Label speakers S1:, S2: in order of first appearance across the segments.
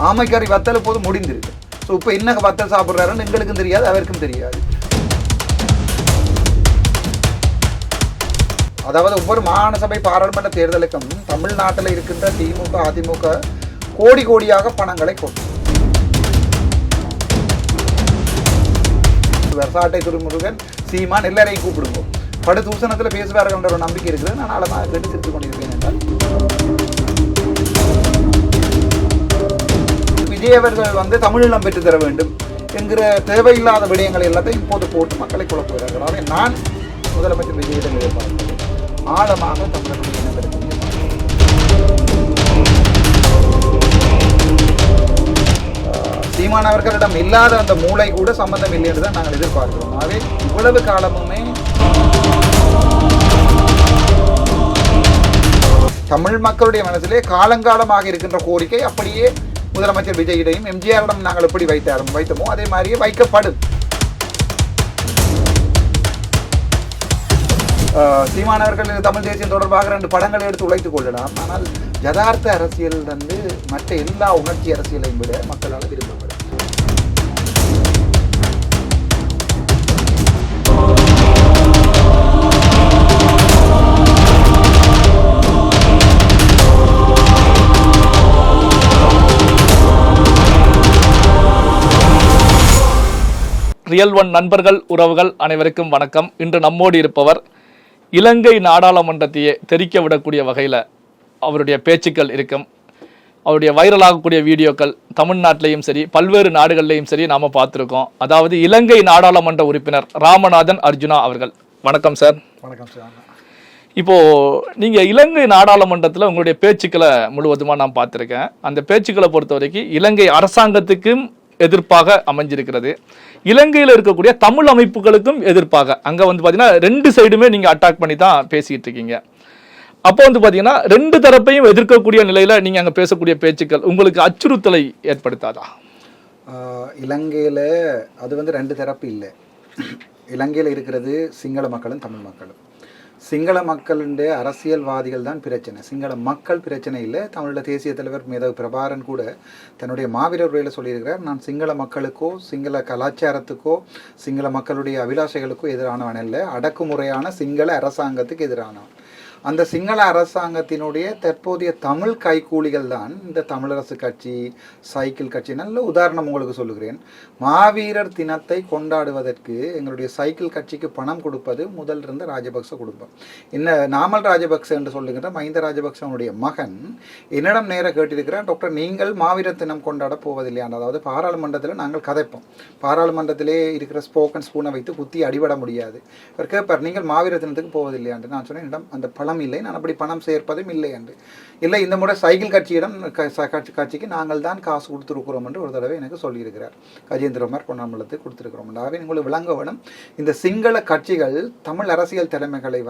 S1: ஆமைக்கறி வத்தல் போது முடிந்திருக்கு. ஸோ இப்போ என்ன வத்தல் சாப்பிட்றாருன்னு எங்களுக்கும் தெரியாது, அவருக்கும் தெரியாது. அதாவது ஒவ்வொரு மாகாண சபை பாராளுமன்ற தேர்தலுக்கும் தமிழ்நாட்டில் இருக்கின்ற திமுக அதிமுக கோடி கோடியாக பணங்களை கொடுக்கும். சாட்டை துறைமுருகன் சீமான் எல்லாரையும் கூப்பிடுவோம். படு தூசணத்தில் பேசுவார்கள் என்ற ஒரு நம்பிக்கை இருக்குது. நான் ஆழமாக கேட்டு சிரித்து கொண்டிருப்பேன் என்றால் விஜய் அவர்கள் தமிழீழம் பெற்று தர வேண்டும் என்கிற தேவையில்லாத விடயங்களை எல்லாத்தையும் இப்போது போட்டு மக்களை குழப்புகிறார்கள். ஆனால் நான் முதலமைச்சர் விஜயிடம் எதிர்பார்க்கிறேன் ஆழமாக தமிழர்களுடைய இனங்களுக்கு சீமான் அவர்களிடம் இல்லாத அந்த மூளை கூட சம்பந்தம் இல்லை என்று தான் நாங்கள் எதிர்பார்க்கிறோம். ஆகவே இவ்வளவு காலமுமே தமிழ் மக்களுடைய மனசிலே காலங்காலமாக இருக்கின்ற கோரிக்கை அப்படியே முதலமைச்சர் விஜயிடையும் எம்ஜிஆரிடம் நாங்கள் எப்படி வைத்தோமோ அதே மாதிரியே வைக்கப்படும். சீமானவர்கள் தமிழ் தேசியம் தொடர்பாக 2 படங்களை எடுத்து உழைத்துக் கொள்ளலாம். ஆனால் யதார்த்த அரசியல் மற்ற எல்லா உணர்ச்சி அரசியலையும் விட மக்களால் விரும்பப்படும்.
S2: ரியல் ஒன் நண்பர்கள் உறவுகள் அனைவருக்கும் வணக்கம். இன்று நம்மோடு இருப்பவர் இலங்கை நாடாளுமன்றத்தையே தெரிக்க விடக்கூடிய வகையில் அவருடைய பேச்சுக்கள் இருக்கும். அவருடைய வைரலாகக்கூடிய வீடியோக்கள் தமிழ்நாட்டிலையும் சரி பல்வேறு நாடுகள்லையும் சரி நாம் பார்த்துருக்கோம். அதாவது இலங்கை நாடாளுமன்ற உறுப்பினர் ராமநாதன் அர்ஜுனா அவர்கள். வணக்கம் சார்.
S1: வணக்கம் சார்.
S2: இப்போது நீங்கள் இலங்கை நாடாளுமன்றத்தில் உங்களுடைய பேச்சுக்களை முழுவதுமாக நான் பார்த்துருக்கேன். அந்த பேச்சுக்களை பொறுத்த வரைக்கும் இலங்கை அரசாங்கத்துக்கும் எதிர்ப்பாக அமைஞ்சிருக்கிறது, இலங்கையில் இருக்கக்கூடிய தமிழ் அமைப்புகளுக்கும் எதிர்ப்பாக. அங்கே பார்த்தீங்கன்னா 2 சைடுமே நீங்கள் அட்டாக் பண்ணி தான் பேசிக்கிட்டு இருக்கீங்க. அப்போ பார்த்தீங்கன்னா 2 தரப்பையும் எதிர்க்கக்கூடிய நிலையில் நீங்கள் அங்கே பேசக்கூடிய பேச்சுக்கள் உங்களுக்கு அச்சுறுத்தலை ஏற்படுத்தாதா?
S1: இலங்கையில் அது 2 தரப்பு இல்லை. இலங்கையில் இருக்கிறது சிங்கள மக்களும் தமிழ் மக்களும். சிங்கள மக்களுடைய அரசியல்வாதிகள் தான் பிரச்சனை, சிங்கள மக்கள் பிரச்சனை இல்லை. தமிழோட தேசிய தலைவர் மேதகு பிரபாரன் கூட தன்னுடைய மாவீரர் உரையில் சொல்லியிருக்கிறார், நான் சிங்கள மக்களுக்கோ சிங்கள கலாச்சாரத்துக்கோ சிங்கள மக்களுடைய அபிலாஷைகளுக்கோ எதிரானவன் இல்லை, அடக்குமுறையான சிங்கள அரசாங்கத்துக்கு எதிரானவன். அந்த சிங்கள அரசாங்கத்தினுடைய தற்போதைய தமிழ் கைக்கூலிகள் தான் இந்த தமிழரசு கட்சி, சைக்கிள் கட்சி. நல்ல உதாரணம் உங்களுக்கு சொல்லுகிறேன். மாவீரர் தினத்தை கொண்டாடுவதற்கு எங்களுடைய சைக்கிள் கட்சிக்கு பணம் கொடுப்பது முதல் இருந்த ராஜபக்ச குடும்பம். நாமல் ராஜபக்ச என்று சொல்லுகின்ற மஹிந்த ராஜபக்சனுடைய மகன் என்னிடம் நேர கேட்டிருக்கிறார், டாக்டர் நீங்கள் மாவீரர் தினம் கொண்டாட போவதில்லையா? அதாவது பாராளுமன்றத்தில் நாங்கள் கதைப்போம், பாராளுமன்றத்திலே இருக்கிற ஸ்போக்கன் ஸ்பூனை வைத்து குத்தி அடிபட முடியாது. அவர் கேட்பார், நீங்கள் மாவீரர் தினத்துக்கு போவதில்லையாண்டு. நான் சொன்னேன், என்னிடம் அந்த பணம் இல்லை, நான் அப்படி பணம் சேர்ப்பதும் இல்லை என்று. இல்லை, இந்த முறை சைக்கிள் கட்சியிடம் கட்சிக்கு நாங்கள் தான் காசு கொடுத்துருக்கிறோம் என்று ஒரு தடவை எனக்கு சொல்லியிருக்கிறார். கஜேந்திரகுமார் பொன்னாமலத்துக்கு கொடுத்துருக்கிறோம். ஆகவே உங்களுக்கு விளங்க வேணும், இந்த சிங்கள கட்சிகள் தமிழ் அரசியல் தலைமைகளை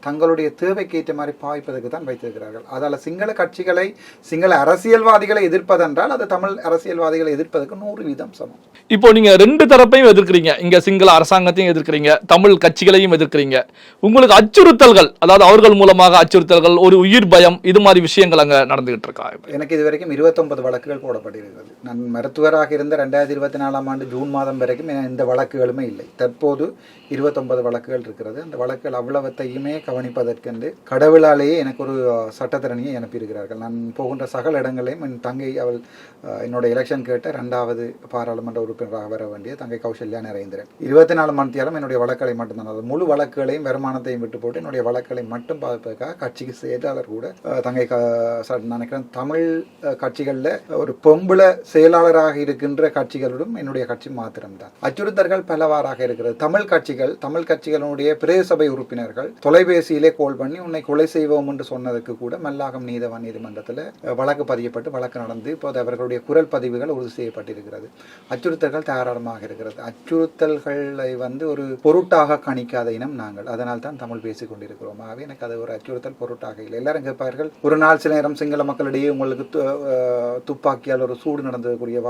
S1: தங்களுடைய தேவைக்கு ஏற்ற மாதிரி பாய்ப்பதற்கு தான் வைத்திருக்கிறார்கள். அதால் சிங்கள கட்சிகளை சிங்கள அரசியல்வாதிகளை எதிர்ப்பதென்றால் அது தமிழ் அரசியல்வாதிகளை எதிர்ப்பதற்கு 100% சமம்.
S2: இப்போ நீங்க 2 தரப்பையும் எதிர்க்கிறீங்க, இங்க சிங்கள அரசாங்கத்தையும் எதிர்க்கிறீங்க, தமிழ் கட்சிகளையும் எதிர்க்கிறீங்க. உங்களுக்கு அச்சுறுத்தல்கள், அதாவது அவர்கள் மூலமாக அச்சுறுத்தல்கள், ஒரு உயிர் பயம், இது மாதிரி விஷயங்கள் அங்க நடந்துகிட்டு இருக்கா?
S1: எனக்கு இதுவரைக்கும் 29 வழக்குகள் போடப்பட்டிருக்கிறது. நான் மருத்துவராக இருந்த 2024ஆம் ஆண்டு ஜூன் மாதம் வரைக்கும் எந்த வழக்குகளுமே இல்லை. தற்போது 29 வழக்குகள் இருக்கிறது. அந்த வழக்குகள் அவ்வளவத்தையுமே கவனிப்பதற்கென்று கடவுளாலேயே எனக்கு ஒரு சட்டத்திறனியை அனுப்பியிருக்கிறார்கள். நான் போகின்ற சகல இடங்களையும் என் தங்கை, அவள் என்னோட எலெக்ஷன் கேட்ட 2வது பாராளுமன்ற உறுப்பினராக வர வேண்டிய தங்கை கௌசல்யா நரேந்திரன் 24 மணித்தியாலும் என்னுடைய வழக்குகளை மட்டும்தான், அது முழு வழக்குகளையும் வருமானத்தையும் விட்டு போட்டு என்னுடைய வழக்குகளை மட்டும் பார்ப்பதற்காக கட்சிக்கு செயலாளர் கூட தங்கை நினைக்கிறேன். தமிழ் கட்சிகளில் ஒரு பொம்பளை செயலாளராக இருக்கின்ற கட்சிகளுடன் என்னுடைய கட்சி மாத்திரம்தான். அச்சுறுத்தல்கள் பலவாறாக இருக்கிறது. தமிழ் கட்சிகளுடைய பிரதேச சபை உறுப்பினர்கள் தொலைபேசியிலே கோல் பண்ணி உன்னை கொலை செய்வோம் என்று சொன்னதற்கு கூட மல்லாகம் நீதவான் நீதிமன்றத்தில் வழக்கு பதியப்பட்டு வழக்கு நடந்து இப்போது அவர்களுடைய குரல் பதிவுகள் உறுதி செய்யப்பட்டிருக்கிறது. அச்சுறுத்தல்கள் தாராளமாக இருக்கிறது. அச்சுறுத்தல்களை ஒரு பொருட்டாக கணிக்காத இனம் நாங்கள். அதனால் தான் தமிழ் பேசிக் கொண்டிருக்கிறோம். ஆகவே எனக்கு எனக்கு அது ஒரு அச்சுறுத்தல் பொருட்டாக இல்லை. எல்லாரும் கேட்பார்கள், ஒரு நாள் சில நேரம் சிங்கள மக்களிடையே உங்களுக்கு துப்பாக்கியால் ஒரு சூடு நடந்ததுக்குரிய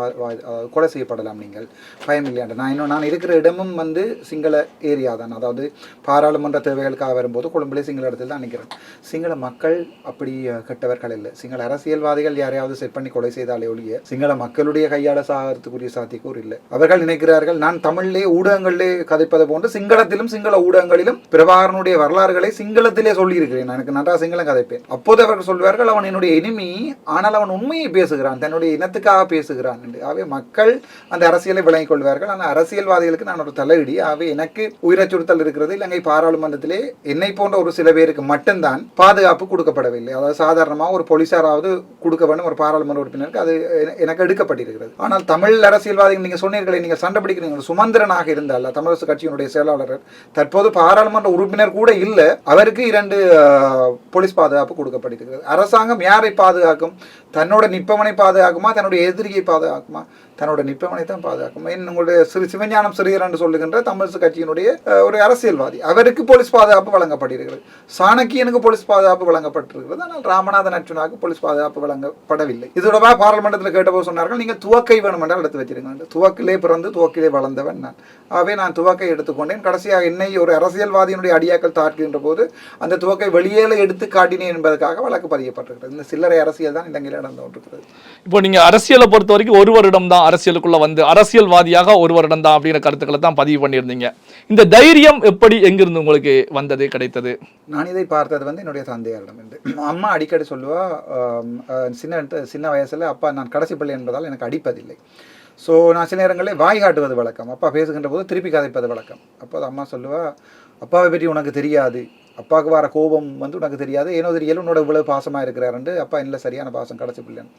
S1: கொலை செய்யப்படலாம், நீங்கள் பயம் இல்லையாண்டு. நான் இருக்கிற இடமும் வந்து சிங்கள ஏரியா தான். அதாவது பாராளுமன்ற தேவைகளுக்காக வரும்போது கொழும்புலே சிங்கள இடத்துல தான் நிற்கிறேன். சிங்கள மக்கள் அப்படி கெட்டவர்கள் இல்லை. சிங்கள அரசியல்வாதிகள் யாரையாவது செட் பண்ணி கொலை செய்தாலே ஒழிய சிங்கள மக்களுடைய கையாள சாகிறதுக்குரிய சாத்தியக்கூறு இல்லை. அவர்கள் நினைக்கிறார்கள், நான் தமிழிலே ஊடகங்களிலே கதைப்பது போன்று சிங்களத்திலும் சிங்கள ஊடகங்களிலும் பிரபாகரனுடைய வரலாறுகளை சிங்களத்திலே சொல்லியிருக்கிறேன். எனக்கு நன்றா சிங்களம் கதைப்பேன். அப்போது அவர்கள் சொல்வார்கள், அவன் என்னுடைய எனிமி, ஆனால் அவன் உண்மையை பேசுகிறான், தன்னுடைய இனத்துக்காக பேசுகிறான் என்று. ஆகவே மக்கள் அந்த அரசியலை விளங்கிக் கொள்வார்கள். ஆனால் அரசியல்வாதிகளுக்கு நான் ஒரு தலையிடி. ஆகவே எனக்கு உயிரச்சுறுத்தல் இருக்கிறது. இலங்கை பாராளுமன்றத்திலே என்னை போன்ற ஒரு சில பேருக்கு மட்டும்தான் பாதுகாப்பு கொடுக்கப்படவில்லை. அதாவது சாதாரணமாக ஒரு போலீசாராவது கொடுக்க வேண்டும் ஒரு பாராளுமன்ற உறுப்பினருக்கு, அது எனக்கு எடுக்கப்பட்டிருக்கிறது. ஆனால் தமிழ் அரசியல்வாதிகள், நீங்க சொன்னீர்களே, நீங்க சண்டை பிடிக்கிறீங்க, சுமந்திரனாக இருந்தால் தமிழரசு கட்சியினுடைய செயலாளர் தற்போது பாராளுமன்ற உறுப்பினர் கூட இல்லை, அவருக்கு 2 போலீஸ் பாதுகாப்பு கொடுக்கப்பட்டிருக்கிறது. அரசாங்கம் யாரை பாதுகாக்கும்? தன்னோட நிற்பவனை பாதுகாக்குமா, தன்னுடைய எதிரியை பாதுகாக்குமா? தன்னோட நிற்பவனை தான் பாதுகாக்கும். உங்களுடைய சிவஞானம் சிறியர் என்று சொல்லுகின்ற தமிழரசு கட்சியினுடைய ஒரு அரசியல்வாதி, அவருக்கு போலீஸ் பாதுகாப்பு வழங்கப்பட்டிருக்கிறது. சாணக்கியனுக்கு போலீஸ் பாதுகாப்பு வழங்கப்பட்டிருக்கிறது. ஆனால் ராமநாதன் அர்ச்சுனாவுக்கு போலீஸ் பாதுகாப்பு வழங்கப்படவில்லை. இதோட பாராளுமன்றத்தில் கேட்டபோது சொன்னார்கள், நீங்க துவக்கை வேணும் என்றால் எடுத்து வச்சிருங்க. துவக்கிலே பிறந்து துவக்கிலே வளர்ந்தவன் நான். ஆகவே நான் துவக்கை எடுத்துக்கொண்டேன். கடைசியாக என்னை ஒரு அரசியல்வாதியினுடைய அடியாக்கள் தாக்குகின்ற போது அந்த துவக்கை வெளியேல எடுத்து காட்டினேன் என்பதற்காக வழக்கு பதியப்பட்டிருக்கிறது. இந்த சில்லறை அரசியல் தான் இலங்கையில் நடந்து கொண்டிருக்கிறது.
S2: இப்போ நீங்க அரசியலை பொறுத்த வரைக்கும் ஒரு வருடம் தான் அரசியலுக்குள்ள வந்து அரசியல்வாதியாக ஒரு வருடம் தான் அப்படிங்கிற கருத்துக்களை தான் பதிவு பண்ணியிருந்தீங்க. இந்த தைரியம் எப்படி எங்கிருந்து உங்களுக்கு வந்தது, கிடைத்தது?
S1: நான் இதை பார்த்தது வந்து என்னுடைய தந்தையாரிடம் இருந்து. அம்மா அடிக்கடி சொல்லுவா, சின்ன வயசுல அப்பா நான் கடைசி பிள்ளை என்பதால் எனக்கு அடிப்பதில்லை. ஸோ நான் சில நேரங்களில் வாய் காட்டுவது வழக்கம், அப்பா பேசுகின்ற போது திருப்பி கதைப்பது வழக்கம். அப்போ அம்மா சொல்லுவா, அப்பாவை பற்றி உனக்கு தெரியாது, அப்பாவுக்கு வர கோபம் வந்து உனக்கு தெரியாது, ஏனோ தெரியல உன்னோட இவ்வளவு பாசமாக இருக்கிறாருண்டு. அப்பா இல்லை, சரியான பாசம், கடைசி பிள்ளைன்னு.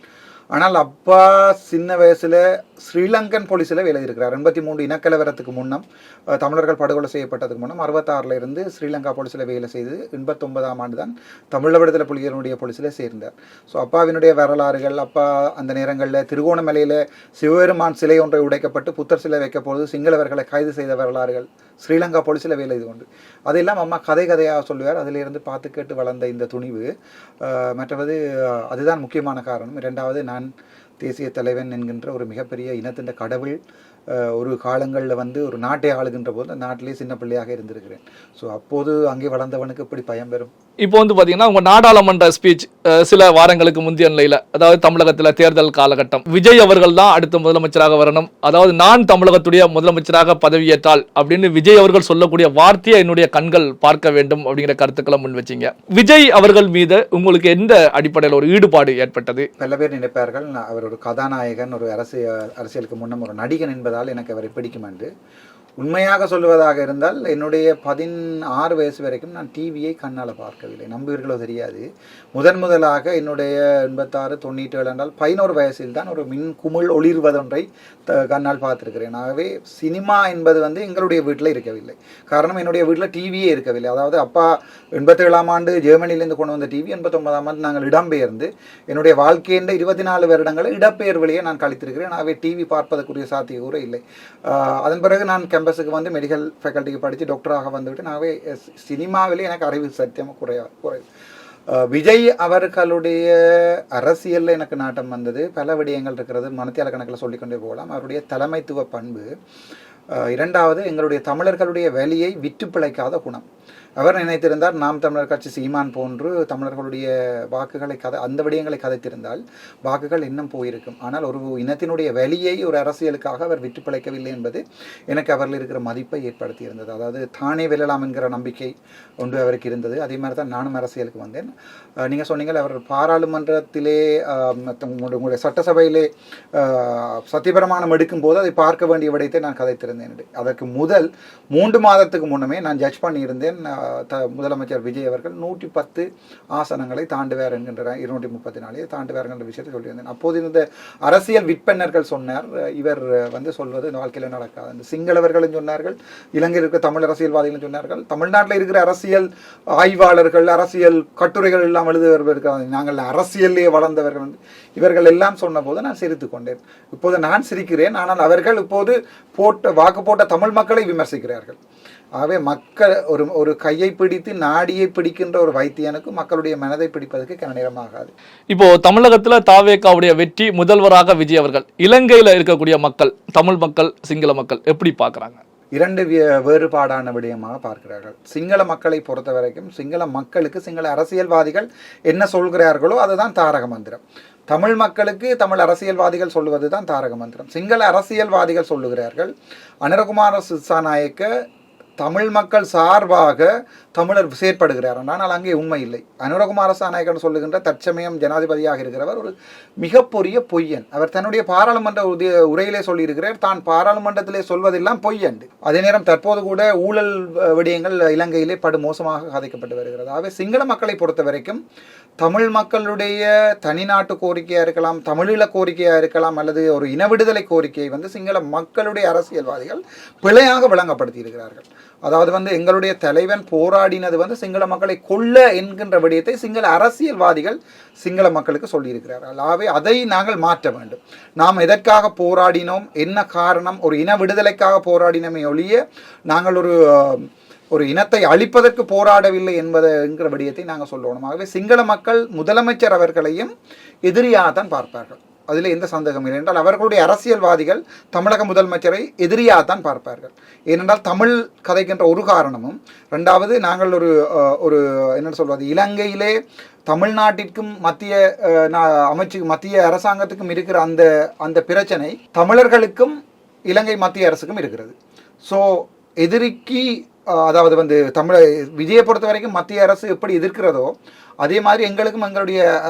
S1: ஆனால் அப்பா சின்ன வயசில் ஸ்ரீலங்கன் போலீஸில் வேலை இருக்கிறார். 83 இனக்கலவரத்துக்கு முன்னம், தமிழர்கள் படுகொலை செய்யப்பட்டதுக்கு முன்னம் 66 இருந்து ஸ்ரீலங்கா போலீஸில் வேலை செய்து 89ஆம் ஆண்டு தான் தமிழ் விடுதலை புலிகளுடைய போலீஸில் சேர்ந்தார். ஸோ அப்பாவினுடைய வரலாறுகள், அப்பா அந்த நேரங்களில் திருகோணமலையில் சிவபெருமான் சிலை ஒன்றை உடைக்கப்பட்டு புத்தர் சிலை வைக்கப்போது சிங்களவர்களை கைது செய்த வரலாறுகள் ஸ்ரீலங்கா போலீஸில் வேலை இது உண்டு. அதெல்லாம் அம்மா கதையாக சொல்லுவார். அதிலிருந்து பார்த்து கேட்டு வளர்ந்த இந்த துணிவு. மற்றது அதுதான் முக்கியமான காரணம். 2வது, நான் தேசிய தலைவன் என்கின்ற ஒரு மிகப்பெரிய இனத்தின் கடவுள் ஒரு காலங்களில் வந்து ஒரு நாட்டை ஆளுகின்ற போது அந்த நாட்டிலே சின்ன பிள்ளையாக இருந்திருக்கிறேன். ஸோ அப்போது அங்கே வளர்ந்தவனுக்கு எப்படி பயம் வரும்?
S2: இப்போ வந்து பார்த்தீங்கன்னா உங்கள் நாடாளுமன்ற ஸ்பீச் சில வாரங்களுக்கு முந்தைய நிலையில், அதாவது தமிழகத்தில் தேர்தல் காலகட்டம், விஜய் அவர்கள் தான் அடுத்த முதலமைச்சராக வரணும், அதாவது நான் தமிழகத்துடைய முதலமைச்சராக பதவியேற்றால் அப்படின்னு விஜய் அவர்கள் சொல்லக்கூடிய வார்த்தையை என்னுடைய கண்கள் பார்க்க வேண்டும் அப்படிங்கிற கருத்துக்களை முன் வச்சிங்க. விஜய் அவர்கள் மீது உங்களுக்கு எந்த அடிப்படையில் ஒரு ஈடுபாடு ஏற்பட்டது?
S1: பல பேர் நினைப்பார்கள் அவர் ஒரு கதாநாயகன், ஒரு அரசியலுக்கு முன்னம் ஒரு நடிகன் என்பதால் எனக்கு அவரை பிடிக்கும் என்று. உண்மையாக சொல்வதாக இருந்தால் என்னுடைய 16 வயசு வரைக்கும் நான் டிவியை கண்ணால் பார்க்கவில்லை. நம்புவீர்களோ தெரியாது. முதலாக என்னுடைய 86, 97 என்றால் 11 வயசில் தான் ஒரு மின் குமிழ் ஒளிர்வதொன்றை கண்ணால் பார்த்துருக்கிறேன். ஆகவே சினிமா என்பது வந்து எங்களுடைய வீட்டில் இருக்கவில்லை. காரணம், என்னுடைய வீட்டில் டிவியே இருக்கவில்லை. அதாவது அப்பா 87ஆம் ஆண்டு ஜெர்மனியிலேருந்து கொண்டு வந்த டிவி, 89ஆம் ஆண்டு நாங்கள் இடம்பெயர்ந்து என்னுடைய வாழ்க்கையின் 24 வருடங்களை இடப்பெயர்விலேயே நான் கழித்திருக்கிறேன். ஆகவே டிவி பார்ப்பதற்குரிய சாத்தியக்கூறு இல்லை. அதன் பிறகு நான் கேம்பஸுக்கு வந்து மெடிக்கல் ஃபேக்கல்ட்டிக்கு படித்து டாக்டராக வந்துவிட்டு நாகவே சினிமாவிலே எனக்கு அறிவு சத்தியமாக குறைவு. விஜய் அவர்களுடைய அரசியலில் எனக்கு நாட்டம் வந்தது. பல விடயங்கள் இருக்கிறது, மனத்தியால கணக்கில் சொல்லிக்கொண்டே போகலாம். அவருடைய தலைமைத்துவ பண்பு. 2வது, எங்களுடைய தமிழர்களுடைய வேலையை விட்டு பிழைக்காத குணம். அவர் நினைத்திருந்தார் நாம் தமிழர் கட்சி சீமான் போன்று தமிழர்களுடைய வாக்குகளை அந்த விடயங்களை கதைத்திருந்தால் வாக்குகள் இன்னும் போயிருக்கும். ஆனால் ஒரு இனத்தினுடைய வலியை ஒரு அரசியலுக்காக அவர் விட்டு பிழைக்கவில்லை என்பது எனக்கு அவரில் இருக்கிற மதிப்பை ஏற்படுத்தி இருந்தது. அதாவது தானே வெல்லலாம் என்கிற நம்பிக்கை ஒன்று அவருக்கு இருந்தது. அதே மாதிரி தான் நானும் அரசியலுக்கு வந்தேன். நீங்கள் சொன்னீங்கள், அவர் பாராளுமன்றத்திலே உங்களுடைய சட்டசபையிலே சத்தியபிரமாணம் எடுக்கும் போது அதை பார்க்க வேண்டிய விடயத்தை நான் கதைத்திருந்தேன். அதற்கு முதல் 3 மாதத்துக்கு முன்னமே நான் ஜட்ஜ் பண்ணியிருந்தேன். முதலமைச்சர் விஜய் அவர்கள் 110 ஆசனங்களை தாண்டுவார் என்கின்ற 234 தாண்டுவார் என்ற விஷயத்தை சொல்லியிருந்தேன். அப்போது இந்த அரசியல் விற்பனர்கள் சொன்னார், இவர் வந்து சொல்வது இந்த வாழ்க்கையில் நடக்காது. இந்த சிங்களவர்களும் சொன்னார்கள், இலங்கையில் இருக்கிற தமிழ் அரசியல்வாதிகளும் சொன்னார்கள், தமிழ்நாட்டில் இருக்கிற அரசியல் ஆய்வாளர்கள், அரசியல் கட்டுரைகள் எல்லாம் எழுதுவர்கள் இருக்கிறார்கள், நாங்கள் அரசியலே வளர்ந்தவர்கள், இவர்கள் எல்லாம் சொன்ன போது நான் சிரித்து கொண்டேன். இப்போது நான் சிரிக்கிறேன். ஆனால் அவர்கள் இப்போது வாக்கு போட்ட தமிழ் மக்களை விமர்சிக்கிறார்கள். ஆகவே மக்கள் ஒரு கையை பிடித்து நாடியை பிடிக்கின்ற ஒரு வைத்தியனுக்கு மக்களுடைய மனதை பிடிப்பதற்கு கன நேரமாகாது.
S2: இப்போ தமிழகத்துல தாவேகாவுடைய வெற்றி முதல்வராக விஜய் அவர்கள் இலங்கையில இருக்கக்கூடிய மக்கள், தமிழ் மக்கள், சிங்கள மக்கள் எப்படி பார்க்கறாங்க?
S1: இரண்டு வேறுபாடான விடயமாக பார்க்கிறார்கள். சிங்கள மக்களை பொறுத்த வரைக்கும் சிங்கள மக்களுக்கு சிங்கள அரசியல்வாதிகள் என்ன சொல்கிறார்களோ அதுதான் தாரக மந்திரம். தமிழ் மக்களுக்கு தமிழ் அரசியல்வாதிகள் சொல்லுவது தான் தாரக மந்திரம். சிங்கள அரசியல்வாதிகள் சொல்லுகிறார்கள் அனுரகுமார திசாநாயக்க தமிழ் மக்கள் சார்பாக தமிழர் செயற்படுகிறார். ஆனால் அங்கே உண்மை இல்லை. அனுரகுமார திசாநாயக்கன் சொல்லுகின்ற தற்சமயம் ஜனாதிபதியாக இருக்கிறவர் ஒரு மிகப்பெரிய பொய்யன். அவர் தன்னுடைய பாராளுமன்ற உரையிலே சொல்லியிருக்கிறார் தான் பாராளுமன்றத்திலே சொல்வதெல்லாம் பொய்யன். அதே நேரம் தற்போது கூட ஊழல் விடயங்கள் இலங்கையிலே படுமோசமாக கதைக்கப்பட்டு வருகிறது. ஆகவே சிங்கள மக்களை பொறுத்த வரைக்கும் தமிழ் மக்களுடைய தனிநாட்டு கோரிக்கையாக இருக்கலாம், தமிழீழ கோரிக்கையாக இருக்கலாம், அல்லது ஒரு இன விடுதலை கோரிக்கையை சிங்கள மக்களுடைய அரசியல்வாதிகள் பிழையாக விளங்கப்படுத்தி இருக்கிறார்கள். அதாவது எங்களுடைய தலைவன் போராடினது சிங்கள மக்களை கொல்ல என்கின்ற விடயத்தை சிங்கள அரசியல்வாதிகள் சிங்கள மக்களுக்கு சொல்லியிருக்கிறார்கள். ஆகவே அதை நாங்கள் மாற்ற வேண்டும். நாம் எதற்காக போராடினோம், என்ன காரணம், ஒரு இன விடுதலைக்காக போராடினோமே ஒழிய நாங்கள் ஒரு இனத்தை அழிப்பதற்கு போராடவில்லை என்கிற விடயத்தை நாங்கள் சொல்லணும். ஆகவே சிங்கள மக்கள் முதலமைச்சர் அவர்களையும் எதிரியாகத்தான் பார்ப்பார்கள். அதில் எந்த சந்தேகம் இல்லை. என்றால் அவர்களுடைய அரசியல்வாதிகள் தமிழக முதலமைச்சரை எதிரியாகத்தான் பார்ப்பார்கள். ஏனென்றால் தமிழ் கதைக்கின்ற ஒரு காரணமும், ரெண்டாவது நாங்கள் ஒரு என்ன சொல்வது, இலங்கையிலே தமிழ்நாட்டிற்கும் மத்திய அரசாங்கத்துக்கும் இருக்கிற அந்த பிரச்சனை தமிழர்களுக்கும் இலங்கை மத்திய அரசுக்கும் இருக்கிறது. ஸோ எதிரிக்கு அதாவது விஜயை பொறுத்த வரைக்கும் மத்திய அரசு எப்படி எதிர்க்கிறதோ அதே மாதிரி எங்களுக்கும் எங்களுடைய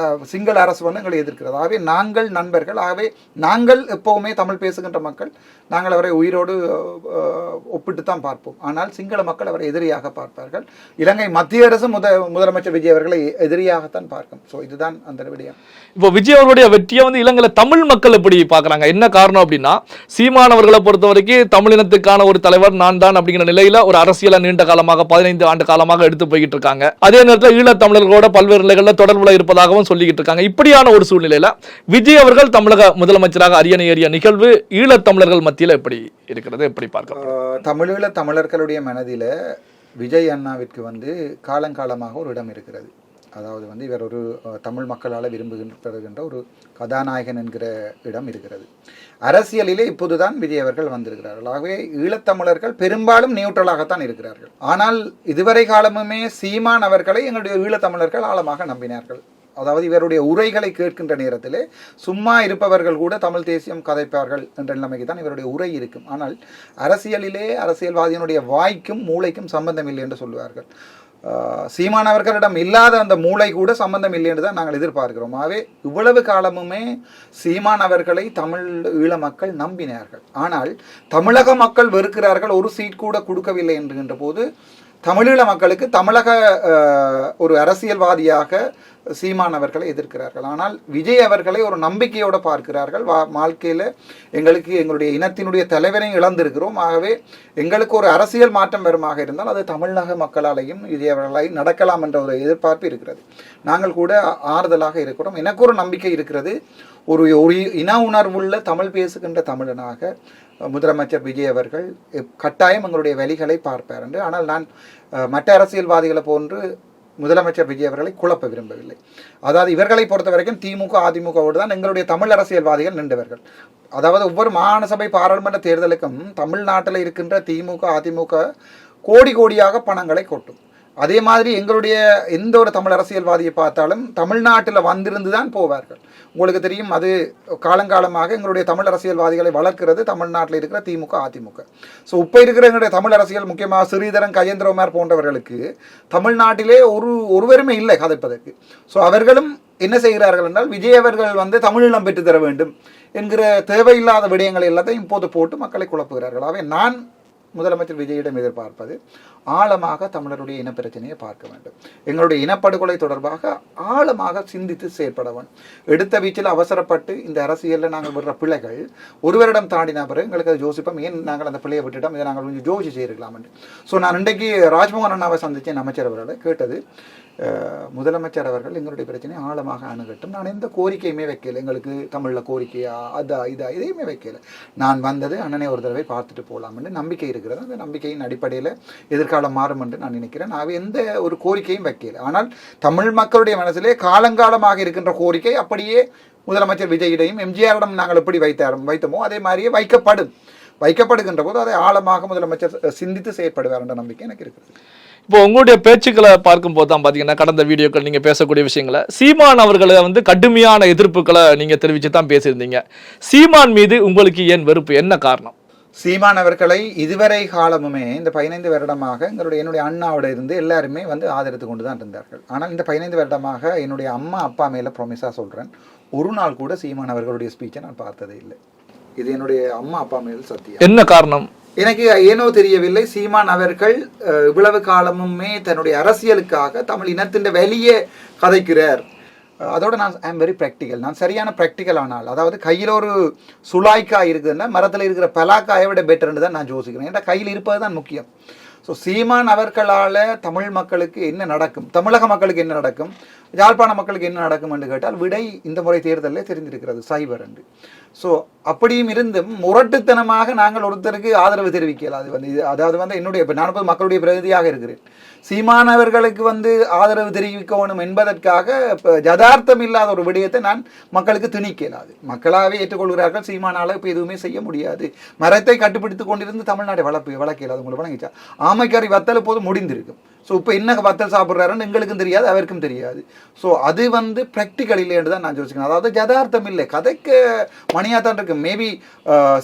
S1: சிங்கள அரசு எங்களை எதிர்க்கிறது. ஆகவே நாங்கள் நண்பர்கள். ஆகவே நாங்கள் எப்போவுமே தமிழ் பேசுகின்ற மக்கள். நாங்கள் அவரை உயிரோடு ஒப்பிட்டு தான் பார்ப்போம். ஆனால் சிங்கள மக்கள் அவரை எதிரியாக பார்ப்பார்கள். இலங்கை மத்திய அரசு முதலமைச்சர் விஜய் அவர்களை எதிரியாகத்தான் பார்க்கும். ஸோ இதுதான் அந்த விடயம்.
S2: இப்போ விஜய் அவர்களுடைய வெற்றியை இலங்கையில தமிழ் மக்கள் எப்படி பார்க்குறாங்க? என்ன காரணம் அப்படின்னா, சீமான் அவர்களை பொறுத்த வரைக்கும் தமிழினத்துக்கான ஒரு தலைவர் நான் தான் அப்படிங்கிற நிலையில ஒரு அரசியலை நீண்ட காலமாக 15 ஆண்டு காலமாக எடுத்து போய்கிட்டு இருக்காங்க. அதே நேரத்தில் ஈழத்தமிழர்களோட பல்வேறு நிலைகளில் தொடர்புல இருப்பதாகவும் சொல்லிக்கிட்டு இருக்காங்க. இப்படியான ஒரு சூழ்நிலையில விஜய் அவர்கள் தமிழக முதலமைச்சராக அரியணை ஏறிய நிகழ்வு ஈழத்தமிழர்கள் மத்தியில் எப்படி இருக்கிறது, எப்படி பார்க்க?
S1: தமிழீழ தமிழர்களுடைய மனதில் விஜய் அண்ணாவிற்கு காலங்காலமாக ஒரு இடம் இருக்கிறது. அதாவது இவர் ஒரு தமிழ் மக்களால் விரும்புகின்ற ஒரு கதாநாயகன் என்கிற இடம் இருக்கிறது. அரசியலிலே இப்போதுதான் விஜய் அவர்கள் வந்திருக்கிறார்கள். ஆகவே ஈழத்தமிழர்கள் பெரும்பாலும் நியூட்ரலாகத்தான் இருக்கிறார்கள். ஆனால் இதுவரை காலமுமே சீமான் அவர்களை எங்களுடைய ஈழத்தமிழர்கள் ஆழமாக நம்பினார்கள். அதாவது இவருடைய உரைகளை கேட்கின்ற நேரத்திலே சும்மா இருப்பவர்கள் கூட தமிழ் தேசியம் கதைப்பார்கள் என்ற நிலைமைக்கு தான் இவருடைய உரை இருக்கும். ஆனால் அரசியலிலே அரசியல்வாதியினுடைய வாய்க்கும் மூளைக்கும் சம்பந்தம் இல்லை என்று சொல்லுவார்கள். சீமான் அவர்களிடம் இல்லாத அந்த மூளை கூட சம்பந்தம் இல்லை என்று தான் நாங்கள் எதிர்பார்க்கிறோம். ஆகவே இவ்வளவு காலமுமே சீமான் அவர்களை தமிழ் ஈழ மக்கள் நம்பினார்கள். ஆனால் தமிழக மக்கள் வெறுக்கிறார்கள், ஒரு சீட் கூட கொடுக்கவில்லை என்கின்ற போது தமிழீழ மக்களுக்கு தமிழக ஒரு அரசியல்வாதியாக சீமான் அவர்களை எதிர்க்கிறார்கள். ஆனால் விஜய் அவர்களை ஒரு நம்பிக்கையோடு பார்க்கிறார்கள். வாழ்க்கையில் எங்களுடைய இனத்தினுடைய தலைவரை இழந்திருக்கிறோம். ஆகவே எங்களுக்கு ஒரு அரசியல் மாற்றம் வருமாக இருந்தால் அது தமிழக மக்களாலையும் விஜய் அவர்களால் நடக்கலாம் என்ற ஒரு எதிர்பார்ப்பு இருக்கிறது. நாங்கள் கூட ஆறுதலாக இருக்கிறோம். எனக்கு ஒரு நம்பிக்கை இருக்கிறது. ஒரு இன உணர்வுள்ள தமிழ் பேசுகின்ற தமிழனாக முதலமைச்சர் விஜய் அவர்கள் கட்டாயம் எங்களுடைய வழிகளை பார்ப்பார் என்று. ஆனால் நான் மற்ற அரசியல்வாதிகளை போன்று முதலமைச்சர் விஜய் அவர்களை குழப்ப விரும்பவில்லை. அதாவது இவர்களை பொறுத்த வரைக்கும் திமுக அதிமுகவோடு தான் எங்களுடைய தமிழ் அரசியல்வாதிகள் நின்றவர்கள். அதாவது ஒவ்வொரு மாகாண சபை பாராளுமன்ற தேர்தலுக்கும் தமிழ்நாட்டில் இருக்கின்ற திமுக அதிமுக கோடி கோடியாக பணங்களை கொட்டும். அதே மாதிரி எங்களுடைய எந்த ஒரு தமிழ் அரசியல்வாதியை பார்த்தாலும் தமிழ்நாட்டில் வந்திருந்து தான் போவார்கள். உங்களுக்கு தெரியும், அது காலங்காலமாக எங்களுடைய தமிழ் அரசியல்வாதிகளை வளர்க்கிறது தமிழ்நாட்டில் இருக்கிற திமுக அதிமுக. ஸோ இப்போ இருக்கிற எங்களுடைய தமிழ் அரசியல், முக்கியமாக ஸ்ரீதரன் கஜேந்திரகுமார் போன்றவர்களுக்கு தமிழ்நாட்டிலே ஒருவருமே இல்லை கதைப்பதற்கு. ஸோ அவர்களும் என்ன செய்கிறார்கள் என்றால் விஜய் அவர்கள் தமிழீழம் பெற்று தர வேண்டும் என்கிற தேவையில்லாத விடயங்களை எல்லாத்தையும் இப்போது போட்டு மக்களை குழப்புகிறார்கள். ஆகவே நான் முதலமைச்சர் விஜயிடம் எதிர்பார்ப்பது ஆழமாக தமிழருடைய இனப்பிரச்சனையை பார்க்க வேண்டும். எங்களுடைய இனப்படுகொலை தொடர்பாக ஆழமாக சிந்தித்து செயற்படவன். எடுத்த வீச்சில் அவசரப்பட்டு இந்த அரசியலில் நாங்கள் விடுற பிள்ளைகள் ஒருவரிடம் தாண்டின பிறகு எங்களுக்கு அது யோசிப்போம், ஏன் நாங்கள் அந்த பிள்ளையை விட்டுட்டோம், இதை நாங்கள் கொஞ்சம் யோசிச்சு செய்யலாம் என்று. ஸோ நான் இன்றைக்கு ராஜ்மோகன் அண்ணாவை சந்தித்தேன், அமைச்சர் அவர்களை கேட்டது, முதலமைச்சர் அவர்கள் எங்களுடைய பிரச்சனை ஆழமாக அணுகட்டும். நான் எந்த கோரிக்கையுமே வைக்கல, எங்களுக்கு தமிழில் கோரிக்கையா இதா இதையுமே வைக்கல. நான் வந்தது அண்ணனை ஒரு தடவை பார்த்துட்டு போகலாம்னு நம்பிக்கை இருக்கிறது. இருக்கிறது. அந்த நம்பிக்கையின் அடிப்படையில் எதிர்காலம் மாறும் என்று நான் நினைக்கிறேன். நான் எந்த ஒரு கோரிக்கையும் வைக்கல. ஆனால் தமிழ் மக்களுடைய மனசிலே காலங்காலமாக இருக்கின்ற கோரிக்கை அப்படியே முதலமைச்சர் விஜயிடையும் எம்ஜிஆரிடம் நாங்கள் எப்படி வைத்தோமோ அதே மாதிரியே வைக்கப்படுகின்ற போது அதை ஆழமாக முதலமைச்சர் சிந்தித்து செயற்படுவார் என்ற நம்பிக்கை எனக்கு இருக்குது.
S2: இப்போ உங்களுடைய பேச்சுக்களை பார்க்கும்போது தான் பார்த்தீங்கன்னா கடந்த வீடியோக்கள் நீங்கள் பேசக்கூடிய விஷயங்களை சீமான் அவர்களை வந்து கடுமையான எதிர்ப்புகளை நீங்கள் தெரிவித்து தான் பேசியிருந்தீங்க. சீமான் மீது உங்களுக்கு ஏன் வெறுப்பு, என்ன காரணம்?
S1: சீமான் அவர்களை இதுவரை காலமுமே இந்த 15 வருடமாக என்னுடைய அண்ணாவோட இருந்து எல்லாருமே வந்து ஆதரித்து கொண்டு தான் இருந்தார்கள். ஆனால் இந்த 15 வருடமாக என்னுடைய அம்மா அப்பா மேலே ப்ராமிஸாக சொல்கிறேன், ஒரு நாள் கூட சீமான் அவர்களுடைய ஸ்பீச்சை நான் பார்த்ததே இல்லை. இது என்னுடைய அம்மா அப்பா மேல் சத்தியம்.
S2: என்ன காரணம்
S1: எனக்கு ஏனோ தெரியவில்லை. சீமான் அவர்கள் இவ்வளவு காலமுமே தன்னுடைய அரசியலுக்காக தமிழ் இனத்தின் வெளியே கதைக்கிறார். அதோட நான் ஐ எம் வெரி ப்ராக்டிக்கல். நான் சரியான ப்ராக்டிக்கல் ஆனால், அதாவது கையில் ஒரு சுளாய்க்காய் இருக்குதுன்னா மரத்தில் இருக்கிற பலாக்காயை விட பெட்டர்ன்னு தான் நான் யோசிக்கிறேன். ஏன்னா கையில் இருப்பது தான் முக்கியம். ஸோ சீமான் அவர்களால் தமிழ் மக்களுக்கு என்ன நடக்கும், தமிழக மக்களுக்கு என்ன நடக்கும், யாழ்ப்பாண மக்களுக்கு என்ன நடக்கும் என்று கேட்டால் விடை இந்த முறை தேர்தலில் தெரிந்திருக்கிறது, சைபர் என்று. ஸோ அப்படியும் இருந்தும் முரட்டுத்தனமாக நாங்கள் ஒருத்தருக்கு ஆதரவு தெரிவிக்கல. அது வந்து அதாவது வந்து என்னுடைய இப்போ 40 மக்களுடைய பிரதியாக இருக்கிறேன். சீமான் அவர்களுக்கு வந்து ஆதரவு தெரிவிக்கணும் என்பதற்காக யதார்த்தம் இல்லாத ஒரு விடயத்தை நான் மக்களுக்கு திணிக்கலாது. மக்களாகவே ஏற்றுக்கொள்கிறார்கள். சீமானால் இப்போ எதுவுமே செய்ய முடியாது. மரத்தை கட்டுப்பிடித்து கொண்டிருந்து தமிழ்நாட்டை வளர்க்கலாது. உங்களை வழங்கிச்சா ஆமைக்காரி வத்தல் போது முடிந்திருக்கும். ஸோ இப்போ என்ன வத்தல் சாப்பிட்றாருன்னு எங்களுக்கும் தெரியாது, அவருக்கும் தெரியாது. ஸோ அது வந்து ப்ராக்டிக்கல் இல்லைன்னு தான் நான் யோசிக்கிறேன். அதாவது யதார்த்தம் இல்லை, கதைக்கு மணியாக தான் இருக்கு. மேபி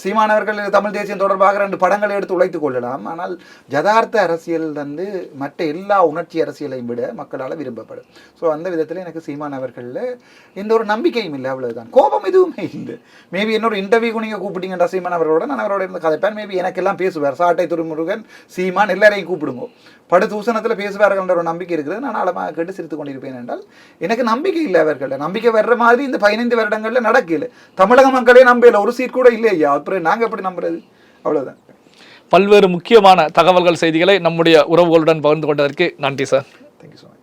S1: சீமானவர்கள் தமிழ் தேசியம் தொடர்பாக 2 படங்களை எடுத்து உழைத்து கொள்ளலாம். ஆனால் யதார்த்த அரசியல் வந்து மற்ற எல்லா உணர்ச்சி அரசியலையும் விட மக்களால் விரும்பப்படும். ஸோ அந்த விதத்தில் எனக்கு சீமானவர்களில் எந்த ஒரு நம்பிக்கையும் இல்லை, அவ்வளவுதான். கோபம் எதுவுமே இல்லை. மேபி இன்னொரு இன்டர்வியூ நீங்கள் கூப்பிட்டீங்கன்ற சீமான் அவர்களோட நான் அவரோட இருந்து கதைப்பேன். மேபி எனக்கெல்லாம் பேசுவார். சாட்டை துறைமுருகன், சீமான் எல்லாரையும் கூப்பிடுங்க, படு தூசணத்தில் பேசுவார்கள் என்ற ஒரு நம்பிக்கை இருக்குது. நான் ஆழமாக கேட்டு சிரித்து கொண்டிருப்பேன் என்றால் எனக்கு நம்பிக்கை இல்லை. அவர்கள் நம்பிக்கை வர்ற மாதிரி இந்த 15 வருடங்களில் நடக்கல. தமிழக மக்களே நம்பல, ஒரு சீட் கூட இல்லையா. அப்புறம் நாங்கள் எப்படி நம்புறது? அவ்வளோதான்.
S2: பல்வேறு முக்கியமான தகவல்கள், செய்திகளை நம்முடைய உறவுகளுடன் பகிர்ந்து கொண்டதற்கு நன்றி சார்.
S1: Thank you so much.